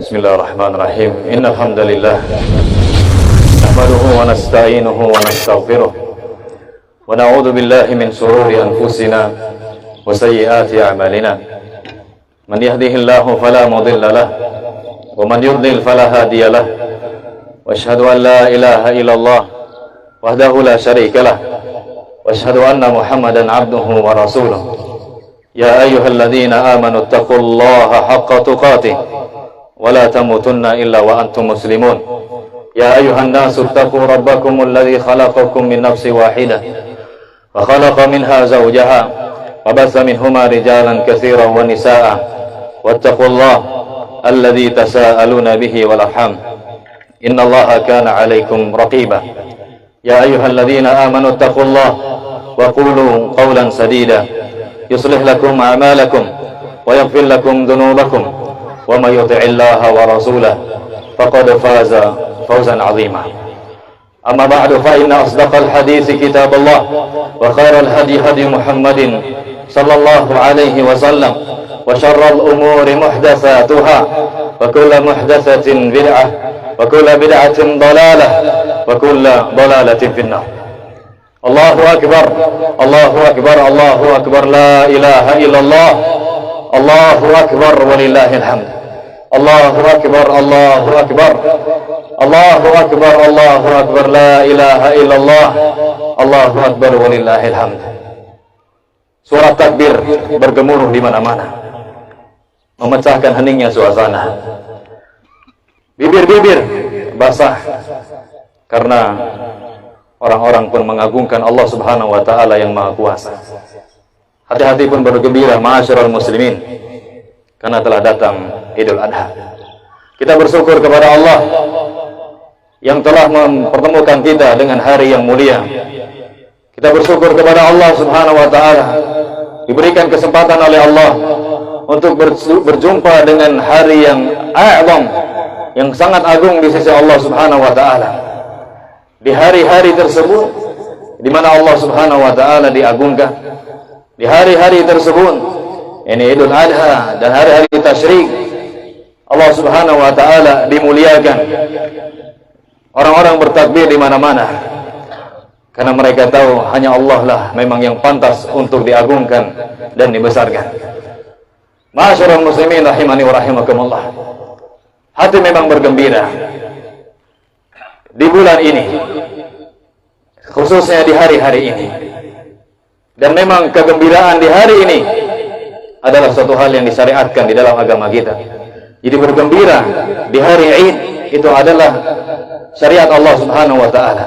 Bismillahirrahmanirrahim. Innal hamdalillah nahmaduhu wa nasta'inuhu wa nastaghfiruh wa na'udzu billahi min shururi anfusina wa sayyiati a'malina. Man yahdihillahu fala mudilla lahu wa man yudlil fala hadiya lahu. Wa asyhadu an la ilaha illallah wahdahu la syarika lah. Wa asyhadu anna Muhammadan 'abduhu wa rasuluh. Ya ayyuhalladzina amanu taqullaha haqqa tuqatih wa la tamutunna illa wa antum muslimun. Ya ayyuhan nasu taqu rabbakumul ladzi khalaqakum min nafsin wahidah wa khalaqa minha zawjaha wa bassa minhuma rijalan katsiran wa nisaa'a wattaqullaha alladzi tasaaluna bihi wal arham innallaha kana 'alaikum raqiba. Ya ayyuhalladzina amanu taqullaha wa qulu qawlan sadida yuslih lakum a'malakum wa yaghfir lakum dhunubakum wa may yuti'illaha wa rasulahu faqad faza fawzan 'azima. Amma ba'du fa inna asdaqal hadits kitaballah wa khairal hadi hadi Muhammadin sallallahu alaihi wasallam wa syarral umuri muhdatsatuha wa kullu muhdatsatin bid'ah wa kullu bid'atin dhalalah wa kullu dhalalatin finnar. Allahu akbar, Allahu akbar, Allahu akbar, la ilaha illallah, Allahu akbar walillahil hamd. Allahu akbar, Allahu akbar, Allahu akbar, Allahu akbar, la ilaha illallah, Allahu akbar walillahil hamd. Suara takbir bergemuruh di mana-mana, memecahkan heningnya suasana. Bibir-bibir basah karena orang-orang pun mengagungkan Allah Subhanahu wa taala yang Maha Kuasa. Hati-hati pun bergembira ma'asyiral muslimin karena telah datang Idul Adha. Kita bersyukur kepada Allah yang telah mempertemukan kita dengan hari yang mulia. Kita bersyukur kepada Allah Subhanahu wa taala diberikan kesempatan oleh Allah untuk berjumpa dengan hari yang a'zam, yang sangat agung di sisi Allah Subhanahu wa taala. Di hari-hari tersebut di mana Allah Subhanahu wa taala diagungkan, di hari-hari tersebut ini Idul Adha dan hari-hari tasyrik, Allah Subhanahu wa taala dimuliakan. Orang-orang bertakbir di mana-mana karena mereka tahu hanya Allah lah memang yang pantas untuk diagungkan dan dibesarkan. Ma'asyiral muslimin rahimani wa rahimakumullah. Hati memang bergembira di bulan ini, khususnya di hari-hari ini. Dan memang kegembiraan di hari ini adalah suatu hal yang disyariatkan di dalam agama kita. Jadi bergembira di hari Id itu adalah syariat Allah Subhanahu wa taala.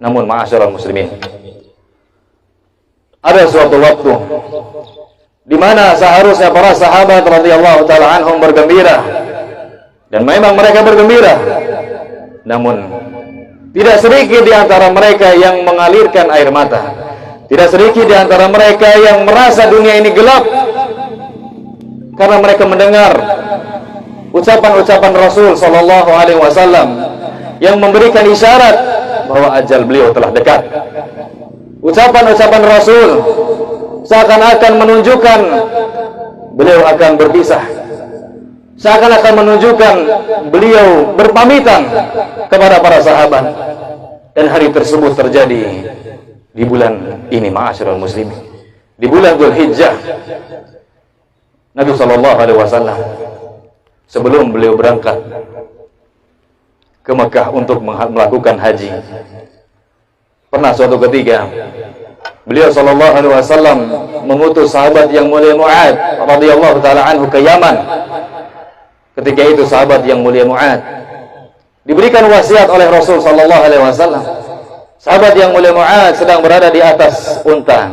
Namun ma'asyiral muslimin, ada suatu waktu di mana seharusnya para sahabat radhiyallahu taala anhum bergembira, dan memang mereka bergembira. Namun tidak sedikit di antara mereka yang mengalirkan air mata. Tidak sedikit di antara mereka yang merasa dunia ini gelap karena mereka mendengar ucapan-ucapan Rasul sallallahu alaihi wasallam yang memberikan isyarat bahwa ajal beliau telah dekat. Ucapan-ucapan Rasul seakan-akan menunjukkan beliau akan berpisah, seakan-akan menunjukkan beliau berpamitan kepada para sahabat. Dan hari tersebut terjadi di bulan ini, ma'asyiral muslimin, di bulan Dzulhijjah. Nabi sallallahu alaihi wasallam sebelum beliau berangkat ke Mekah untuk melakukan haji, pernah suatu ketika beliau sallallahu alaihi wasallam mengutus sahabat yang mulia Mu'adz radhiyallahu taala anhu ke Yaman. Ketika itu sahabat yang mulia Mu'adz diberikan wasiat oleh Rasul sallallahu alaihi wasallam. Sahabat yang mulia Mu'adz sedang berada di atas unta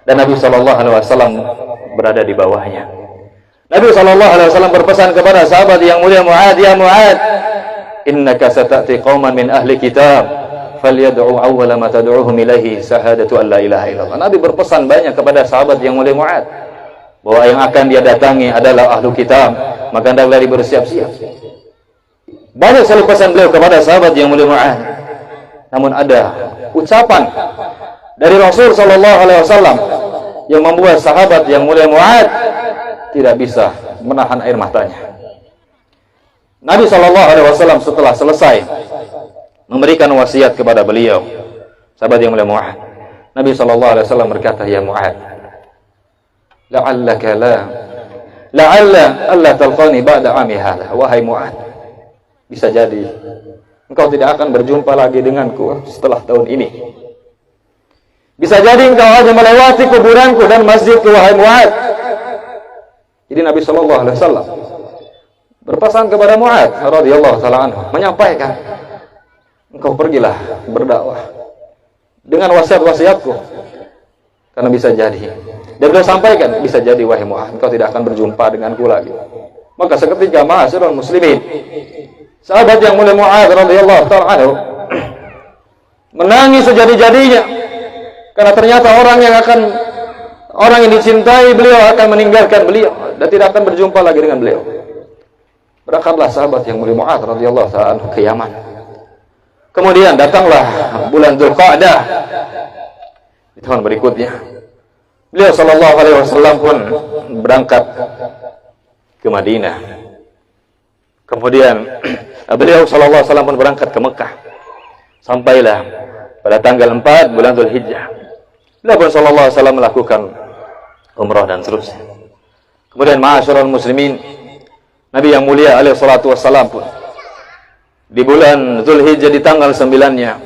dan Nabi sallallahu alaihi wasallam berada di bawahnya. Nabi sallallahu alaihi wasallam berpesan kepada sahabat yang mulia Mu'adz, "Ya Mu'adz, innaka sata'ti qauman min ahli kitab, falyad'u awwala ma tad'uhum ilaihi syahadatu an la ilaha illallah." Nabi berpesan banyak kepada sahabat yang mulia Mu'adz bahwa yang akan dia datangi adalah ahlu kitab, maka hendaklah bersiap-siap. Banyak sekali pesan beliau kepada sahabat yang mulia Mu'adz. Namun ada ucapan dari Rasul sallallahu alaihi wasallam yang membuat sahabat yang mulia Mu'adz tidak bisa menahan air matanya. Nabi SAW setelah selesai memberikan wasiat kepada beliau, sahabat yang mulia Mu'ad, Nabi SAW berkata, ya Mu'ad, la'alla alla talqani ba'da 'ami hadha. Wahai Mu'ad, bisa jadi engkau tidak akan berjumpa lagi denganku setelah tahun ini. Bisa jadi engkau hanya melewati kuburanku dan masjidku, wahai Mu'ad. Jadi Nabi SAW berpesan kepada Mu'ad radhiyallahu ta'ala anhu, menyampaikan, engkau pergilah berdakwah dengan wasiat-wasiatku, karena bisa jadi. Dan beliau sampaikan, bisa jadi wahai Mu'ad, engkau tidak akan berjumpa denganku lagi. Maka seketika ma'asyiral muslimin, sahabat yang mulia Mu'ad radhiyallahu ta'ala anhu menangis sejadi-jadinya, karena ternyata orang yang dicintai beliau akan meninggalkan beliau dan tidak akan berjumpa lagi dengan beliau. Berangkatlah sahabat yang mulia Mu'ad radhiyallahu ta'ala anhu ke Yaman. Kemudian datanglah bulan Dzulqa'dah di tahun berikutnya. Beliau sallallahu alaihi wasallam pun berangkat ke Madinah. Kemudian beliau sallallahu alaihi wasallam pun berangkat ke Mekah. Sampailah pada tanggal 4 bulan Dzulhijjah. Beliau pun sallallahu alaihi wasallam melakukan umrah dan seterusnya. Kemudian ma'asyiral muslimin, Nabi yang mulia alaihi salatu wassalam pun di bulan Dzulhijjah di tanggal 9-nya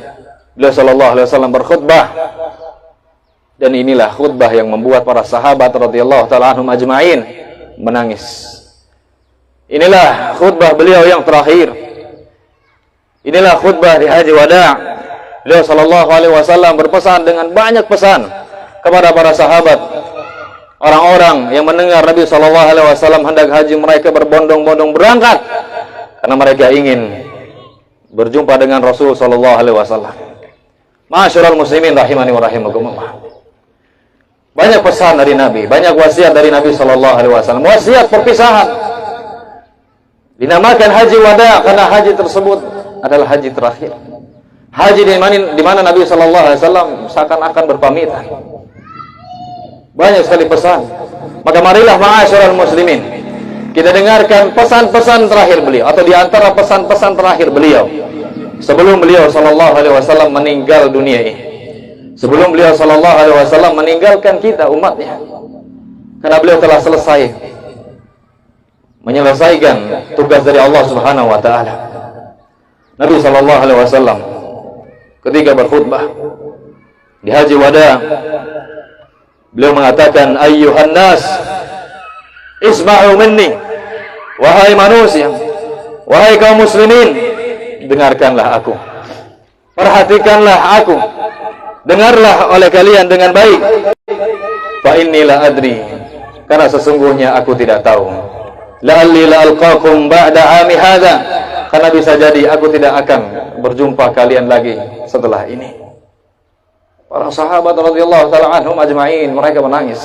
beliau sallallahu alaihi wasallam berkhutbah, dan inilah khutbah yang membuat para sahabat radhiyallahu taala anhum ajma'in menangis. Inilah khutbah beliau yang terakhir. Inilah khutbah di Haji Wada'. Beliau sallallahu alaihi wasallam berpesan dengan banyak pesan kepada para sahabat. Orang-orang yang mendengar Nabi sallallahu alaihi wasallam hendak haji, mereka berbondong-bondong berangkat karena mereka ingin berjumpa dengan Rasul sallallahu alaihi wasallam. Ma'asyiral muslimin rahimani wa rahimakumullah. Banyak pesan dari Nabi, banyak wasiat dari Nabi sallallahu alaihi wasallam. Wasiat perpisahan. Dinamakan haji wada karena haji tersebut adalah haji terakhir. Haji di mana Nabi sallallahu alaihi wasallam seakan-akan berpamitan. Banyak sekali pesan. Maka marilah ma'asyiral muslimin, kita dengarkan pesan-pesan terakhir beliau, atau di antara pesan-pesan terakhir beliau sebelum beliau sallallahu alaihi wasallam meninggal dunia ini. Sebelum beliau sallallahu alaihi wasallam meninggalkan kita umatnya. Karena beliau telah selesai menyelesaikan tugas dari Allah Subhanahu wa taala. Nabi sallallahu alaihi wasallam ketika berkhutbah di Haji Wada, beliau mengatakan, ayyuhan nas isma'u minni, wahai manusia, wahai kaum muslimin, dengarkanlah aku, perhatikanlah aku, dengarlah oleh kalian dengan baik. Fa inni la adri, karena sesungguhnya aku tidak tahu. La'alli la'alqakum ba'da 'ami hadza, karena bisa jadi aku tidak akan berjumpa kalian lagi setelah ini. Para sahabat radhiyallahu taala anhum ajma'in, mereka menangis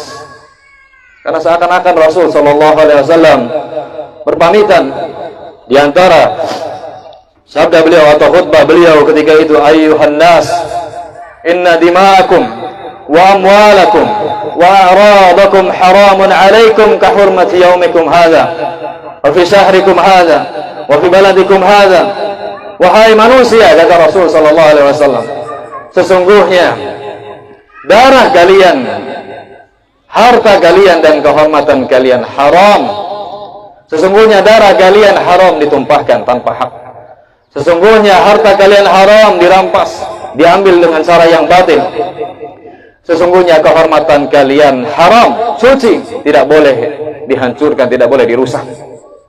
karena seakan-akan Rasul sallallahu alaihi wasallam berpamitan. Di antara sabda beliau atau khutbah beliau ketika itu, ayyuhan nas inna dima'akum wa amwalakum wa a'radakum haramun 'alaikum ka hurmati yaumikum hadza wa fi syahrikum hadza wa fi baladikum hadza. Wahai manusia, kata Rasul sallallahu alaihi wasallam, sesungguhnya darah kalian, harta kalian dan kehormatan kalian haram. Sesungguhnya darah kalian haram ditumpahkan tanpa hak. Sesungguhnya harta kalian haram dirampas, diambil dengan cara yang batil. Sesungguhnya kehormatan kalian haram, suci, tidak boleh dihancurkan, tidak boleh dirusak.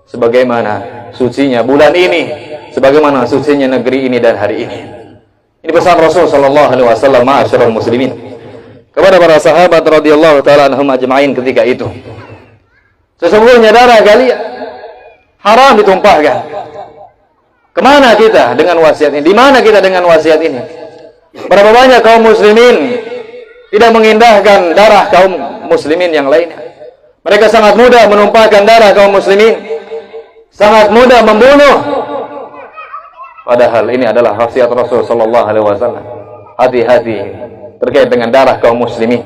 Sebagaimana sucinya bulan ini, sebagaimana sucinya negeri ini dan hari ini. Ini pesan Rasul sallallahu alaihi wasallam ma'asyiral muslimin kepada para sahabat radhiyallahu taala anhum ajma'in ketika itu. Sesungguhnya darah kalian haram ditumpahkan. Kemana kita dengan wasiat ini? Di mana kita dengan wasiat ini? Berapa banyak kaum muslimin tidak mengindahkan darah kaum muslimin yang lainnya. Mereka sangat mudah menumpahkan darah kaum muslimin, sangat mudah membunuh. Padahal ini adalah wasiat Rasul sallallahu alaihi wasallam. Hati-hati terkait dengan darah kaum muslimin.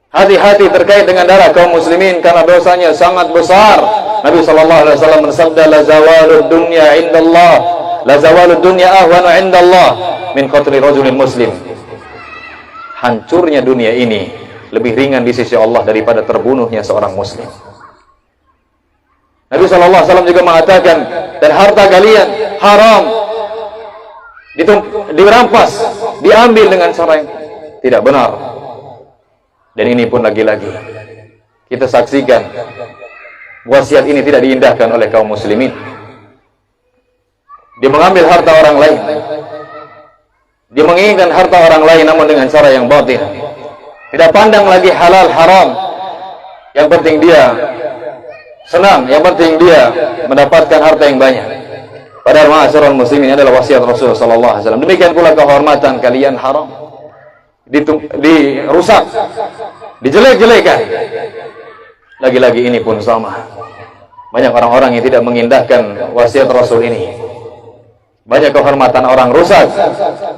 Hati-hati terkait dengan darah kaum muslimin, karena dosanya sangat besar Nabi sallallahu alaihi wasallam bersabda, la zawalud dunya indallah, la zawalud dunya ahwanu indallah min qatli rajulin muslim. Hancurnya dunia ini lebih ringan di sisi Allah daripada terbunuhnya seorang muslim. Nabi sallallahu alaihi wasallam juga mengatakan, dan harta kalian haram dirampas, diambil dengan cara yang tidak benar. Dan ini pun lagi-lagi kita saksikan wasiat ini tidak diindahkan oleh kaum muslimin. Dia mengambil harta orang lain, dia menginginkan harta orang lain namun dengan cara yang batil. Tidak pandang lagi halal haram, yang penting dia senang, yang penting dia mendapatkan harta yang banyak. Padahal ma'asyiral muslimin adalah wasiat Rasul sallallahu alaihi wasallam. Demikian pula kehormatan kalian haram dirusak, dijelek-jelekan. Lagi-lagi ini pun sama. Banyak orang-orang yang tidak mengindahkan wasiat Rasul ini. Banyak kehormatan orang rusak,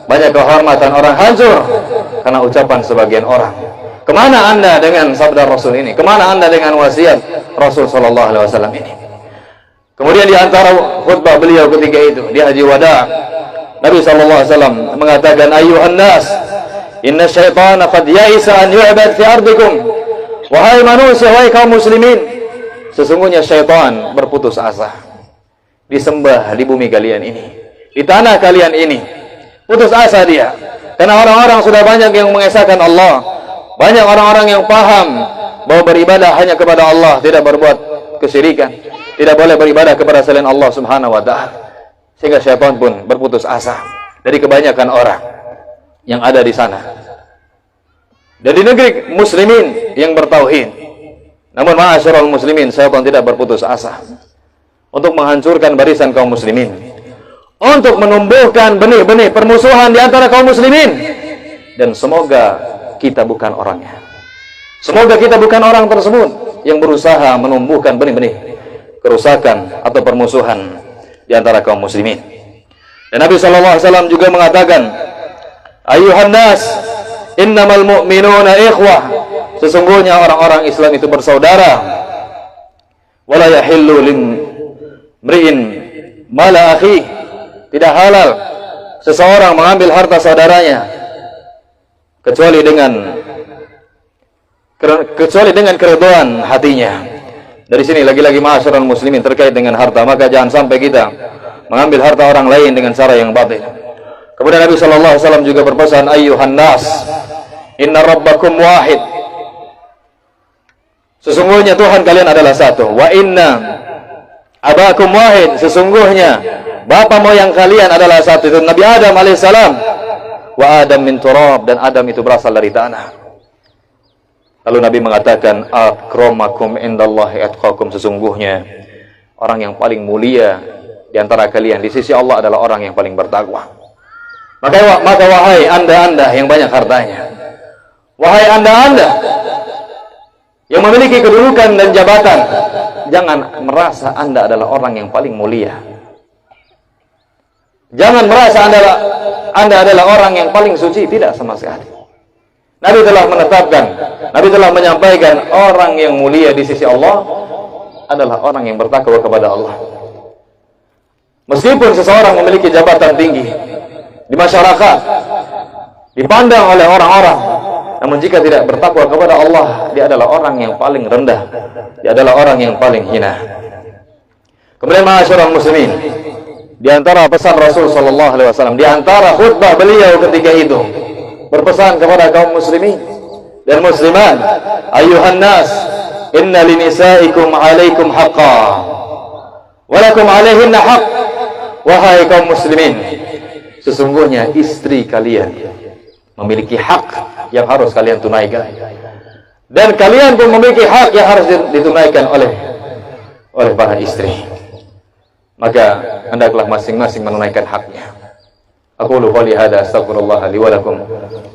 banyak kehormatan orang hancur karena ucapan sebagian orang. Kemana anda dengan sabda Rasul ini? Kemana anda dengan wasiat Rasul sallallahu alaihi wasallam ini? Kemudian di antara khutbah beliau ketika itu di Haji Wada, Nabi sallallahu alaihi wasallam mengatakan, ayyuhan nas, inna syaitana qad ya'isa an yu'bad fi ardikum. Wahai manusia, wahai kaum muslimin, sesungguhnya syaitan berputus asa disembah di bumi kalian ini, di tanah kalian ini. Putus asa dia karena orang-orang sudah banyak yang mengesahkan Allah. Banyak orang-orang yang paham bahwa beribadah hanya kepada Allah, tidak berbuat kesyirikan, tidak boleh beribadah kepada selain Allah subhanahu wa ta'ala. Sehingga syaitan pun berputus asa dari kebanyakan orang yang ada di sana. Dan di negeri muslimin yang bertauhid. Namun ma'asyiral muslimin, syaitan tidak berputus asa untuk menghancurkan barisan kaum muslimin, untuk menumbuhkan benih-benih permusuhan di antara kaum muslimin. Dan semoga kita bukan orangnya. Semoga kita bukan orang tersebut yang berusaha menumbuhkan benih-benih kerusakan atau permusuhan di antara kaum muslimin. Dan Nabi sallallahu alaihi wasallam juga mengatakan, ayyuhan nas, innamal mu'minuna ikhwah. Sesungguhnya orang-orang Islam itu bersaudara. Wala yahillu limri'in mala akhi. Tidak halal seseorang mengambil harta saudaranya kecuali dengan keridhaan hatinya. Dari sini lagi-lagi ma'asyiral muslimin terkait dengan harta, maka jangan sampai kita mengambil harta orang lain dengan cara yang batil. Kemudian Nabi sallallahu alaihi wasallam juga berpesan, ayyuhan nas, inna rabbakum wahid. Sesungguhnya Tuhan kalian adalah satu. Wa inna abakum wahid. Sesungguhnya bapa moyang kalian adalah satu. Itu Nabi Adam alaihissalam. Wa Adam min turab, dan Adam itu berasal dari tanah. Lalu Nabi mengatakan, akramakum indallahi atqakum. Sesungguhnya orang yang paling mulia di antara kalian di sisi Allah adalah orang yang paling bertakwa. Maka wahai anda-anda yang banyak hartanya, wahai anda-anda yang memiliki kedudukan dan jabatan, jangan merasa anda adalah orang yang paling mulia. Jangan merasa anda adalah orang yang paling suci. Tidak sama sekali. Nabi telah menetapkan, Nabi telah menyampaikan, orang yang mulia di sisi Allah adalah orang yang bertakwa kepada Allah. Meskipun seseorang memiliki jabatan tinggi di masyarakat, dipandang oleh orang-orang, namun jika tidak bertakwa kepada Allah, dia adalah orang yang paling rendah, dia adalah orang yang paling hina. Kemudian ma'asyiral muslimin, di antara pesan Rasul sallallahu alaihi wasallam, di antara khutbah beliau ketika itu, berpesan kepada kaum muslimin dan muslimat, ayyuhan nas, inna linisaikum alaikum haqqa wa lakum alaihinna haqq. Wahai kaum muslimin, sesungguhnya istri kalian memiliki hak yang harus kalian tunaikan, dan kalian pun memiliki hak yang harus ditunaikan oleh para istri. Maka hendaklah masing-masing menunaikan haknya. Aqulu qouli hadza astaghfirullah li wa lakum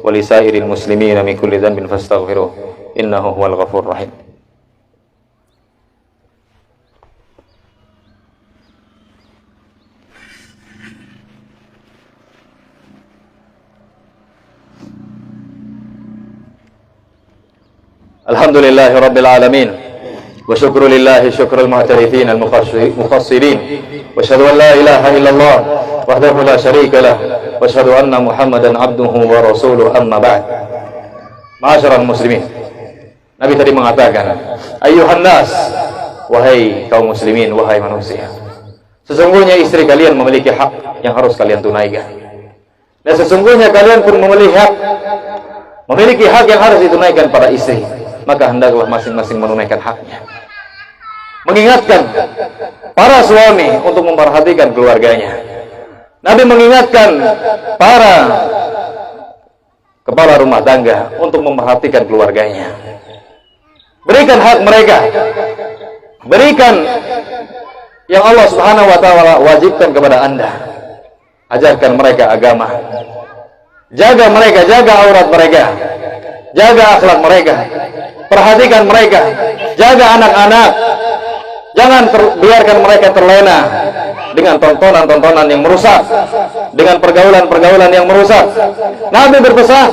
wa li sairil muslimina min kulli dhanbin fastaghfiruh innahu huwal ghafurur rahim. Alhamdulillahi rabbil alamin, wa syukru lillahi syukrul mu'tarifin al-muqassirin, wa asyhadu an la ilaha illallah wahdahu la syarika lah, wa asyhadu anna Muhammadan abduhu wa rasuluh, amma ba'd. Ma'asyiral muslimin, Nabi tadi mengatakan, ayyuhan nas, wahai kaum muslimin, wahai manusia, sesungguhnya istri kalian memiliki hak yang harus kalian tunaikan, dan sesungguhnya kalian pun memiliki hak yang harus ditunaikan para istri. Maka hendaklah masing-masing menunaikan haknya. Mengingatkan para suami untuk memperhatikan keluarganya. Nabi mengingatkan para kepala rumah tangga untuk memperhatikan keluarganya. Berikan hak mereka. Berikan yang Allah Subhanahu wa taala wajibkan kepada Anda. Ajarkan mereka agama. Jaga mereka, jaga aurat mereka. Jaga akhlak mereka. Perhatikan mereka. Jaga anak-anak. Jangan biarkan mereka terlena dengan tontonan-tontonan yang merusak, dengan pergaulan-pergaulan yang merusak. Nabi berpesan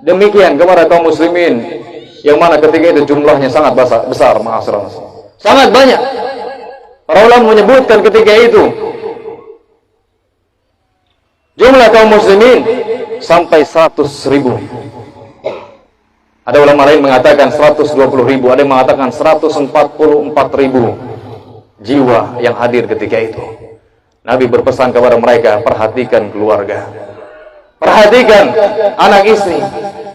demikian kepada kaum muslimin, yang mana ketika itu jumlahnya sangat besar, sangat banyak. Para ulama menyebutkan ketika itu jumlah kaum muslimin sampai 100.000. Ada ulama lain mengatakan 120.000, ada yang mengatakan 144.000 jiwa yang hadir ketika itu. Nabi berpesan kepada mereka, perhatikan keluarga, perhatikan anak istri.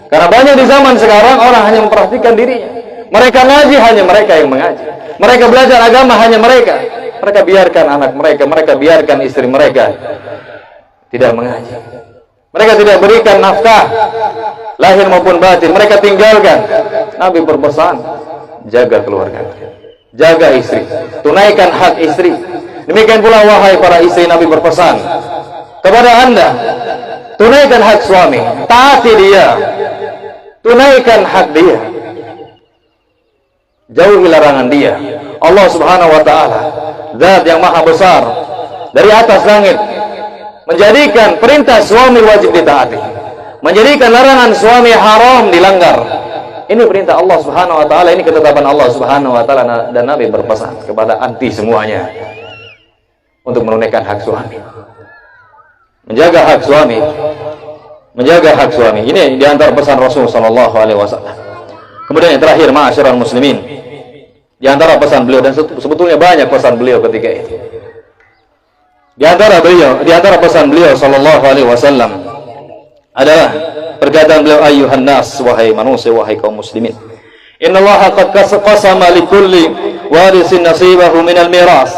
Karena banyak di zaman sekarang orang hanya memperhatikan dirinya. Mereka ngaji, hanya mereka yang mengaji. Mereka belajar agama, hanya mereka. Mereka biarkan anak mereka, mereka biarkan istri mereka tidak mengaji. Mereka tidak berikan nafkah lahir maupun batin, mereka tinggalkan. Nabi berpesan, jaga keluarga, jaga istri, tunaikan hak istri. Demikian pula wahai para istri, Nabi berpesan kepada Anda, tunaikan hak suami, taati dia, tunaikan hak dia, jauhi larangan dia. Allah Subhanahu wa taala, zat yang maha besar, dari atas langit menjadikan perintah suami wajib ditaati, menjadikan larangan suami haram dilanggar. Ini perintah Allah Subhanahu wa taala, ini ketetapan Allah Subhanahu wa taala, dan Nabi berpesan kepada anti semuanya untuk menunaikan hak suami. Menjaga hak suami. Menjaga hak suami. Ini di antara pesan Rasul sallallahu alaihi wasallam. Kemudian yang terakhir, ma'asyiral muslimin, di antara pesan beliau, dan sebetulnya banyak pesan beliau ketika itu. Di antara pesan beliau sallallahu alaihi wasallam adalah perkataan beliau, ayyuhan nas, wahai manusia, wahai kaum muslimin, innallaha qad qasama likulli warisin nasibahu minal miras.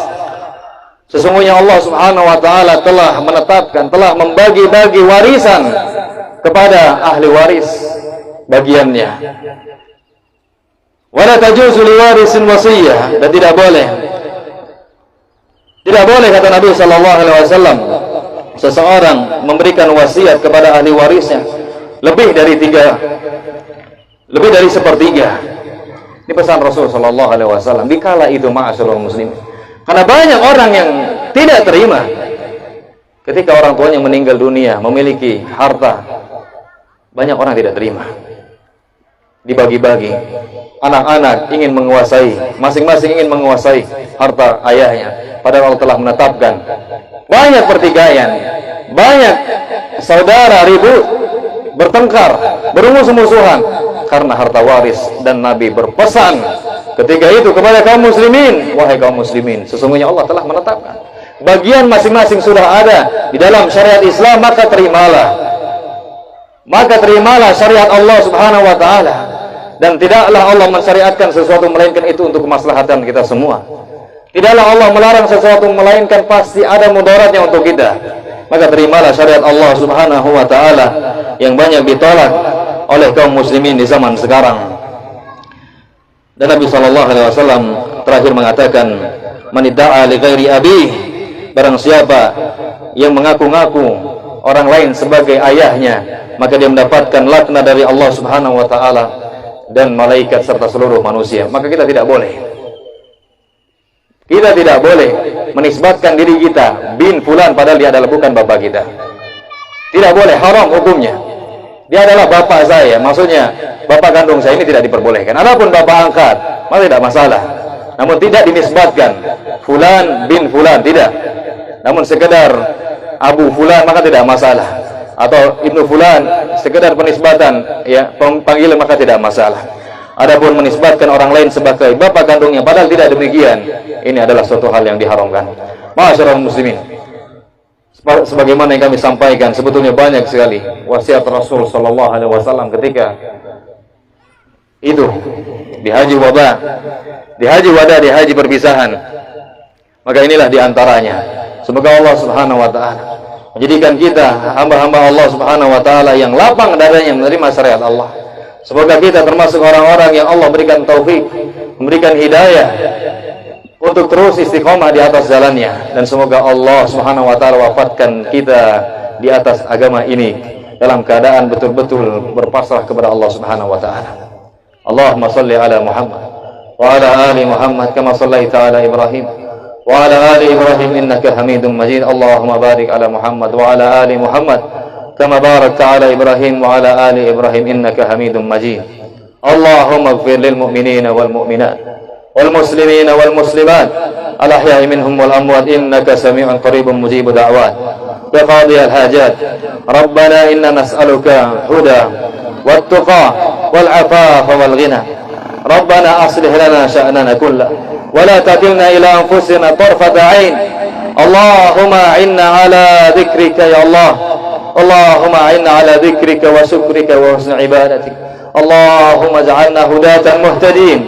Sesungguhnya Allah Subhanahu wa taala telah menetapkan, telah membagi-bagi warisan kepada ahli waris bagiannya. Wala tajuzu liwarisin wasiyah, dan tidak boleh kata Nabi sallallahu alaihi wasallam, seseorang memberikan wasiat kepada ahli warisnya lebih dari sepertiga. Ini pesan Rasul sallallahu alaihi wasallam di kala itu, ma'asyiral muslimin. Karena banyak orang yang tidak terima ketika orang tuanya meninggal dunia, memiliki harta. Banyak orang tidak terima. Dibagi-bagi. Anak-anak ingin menguasai, masing-masing ingin menguasai harta ayahnya, padahal Allah telah menetapkan. Banyak pertikaian, banyak saudara ribut, bertengkar, bermusuh-musuhan karena harta waris. Dan Nabi berpesan ketika itu kepada kaum muslimin, wahai kaum muslimin, sesungguhnya Allah telah menetapkan bagian masing-masing sudah ada di dalam syariat Islam, maka terimalah syariat Allah Subhanahu wa taala. Dan tidaklah Allah mensyariatkan sesuatu melainkan itu untuk kemaslahatan kita semua. Tidaklah Allah melarang sesuatu melainkan pasti ada mudaratnya untuk kita. Maka terimalah syariat Allah Subhanahu wa taala yang banyak ditolak oleh kaum muslimin di zaman sekarang. Dan Nabi sallallahu alaihi wasallam terakhir mengatakan, man idda'a li ghairi abih, barang siapa yang mengaku-ngaku orang lain sebagai ayahnya, maka dia mendapatkan laknat dari Allah Subhanahu wa taala dan malaikat serta seluruh manusia. Maka kita tidak boleh menisbatkan diri kita bin fulan padahal dia adalah bukan bapak kita. Tidak boleh, haram hukumnya. Dia adalah bapak saya, maksudnya bapak kandung saya, ini tidak diperbolehkan. Adapun bapak angkat, maka tidak masalah. Namun tidak dinisbatkan fulan bin fulan, tidak. Namun sekedar Abu fulan maka tidak masalah, atau Ibnu fulan sekedar penisbatan ya panggilan maka tidak masalah. Adapun menisbatkan orang lain sebagai bapak kandungnya padahal tidak demikian, ini adalah suatu hal yang diharamkan. Ma'asyiral muslimin, sebagaimana yang kami sampaikan, sebetulnya banyak sekali wasiat Rasul sallallahu alaihi wasallam ketika itu di haji wada, di haji perpisahan. Maka inilah diantaranya. Semoga Allah Subhanahu wa taala menjadikan kita hamba-hamba Allah Subhanahu wa taala yang lapang dadanya menerima syariat Allah. Semoga kita termasuk orang-orang yang Allah berikan taufik, memberikan hidayah untuk terus istiqomah di atas jalannya, dan semoga Allah Subhanahu wa taala wafatkan kita di atas agama ini dalam keadaan betul-betul berpasrah kepada Allah Subhanahu wa taala. Allahumma shalli ala Muhammad wa ala ali Muhammad kama shallaita ala Ibrahim wa ala ali Ibrahim innaka Hamidum Majid. Allahumma barik ala Muhammad wa ala ali Muhammad kama barakta ala Ibrahim wa ala ali Ibrahim innaka Hamidum Majid. Allahumma ighfir lil mu'minina wal mu'minat wal muslimina wal muslimat al ahya'i minhum wal amwat innaka sami'un qaribun mujibud da'wat ya qadiyal hajat. Rabbana inna nas'aluka huda wat tuqa wal afafa wal ghina. Rabbana aslih lana sya'nana kullah wa la takilna ila anfusina tarfata 'ain. Allahumma inna ala dzikrika ya Allah. Allahumma inna ala dzikrika wa syukrika wa husni ibadatik. Allahumma ij'alna hudatan muhtadin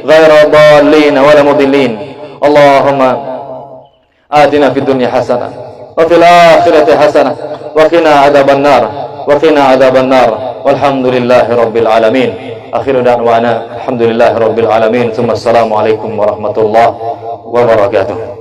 ghaira dallin wa la mudillin. Allahumma atina fid dunya hasanah wa fil akhirati hasanah wa qina adzaban nar wa qina adzaban nar. Walhamdulillahi rabbil alamin. Akhiru da'wana alhamdulillahi rabbil alamin. Tsumma assalamu alaikum warahmatullahi wabarakatuh.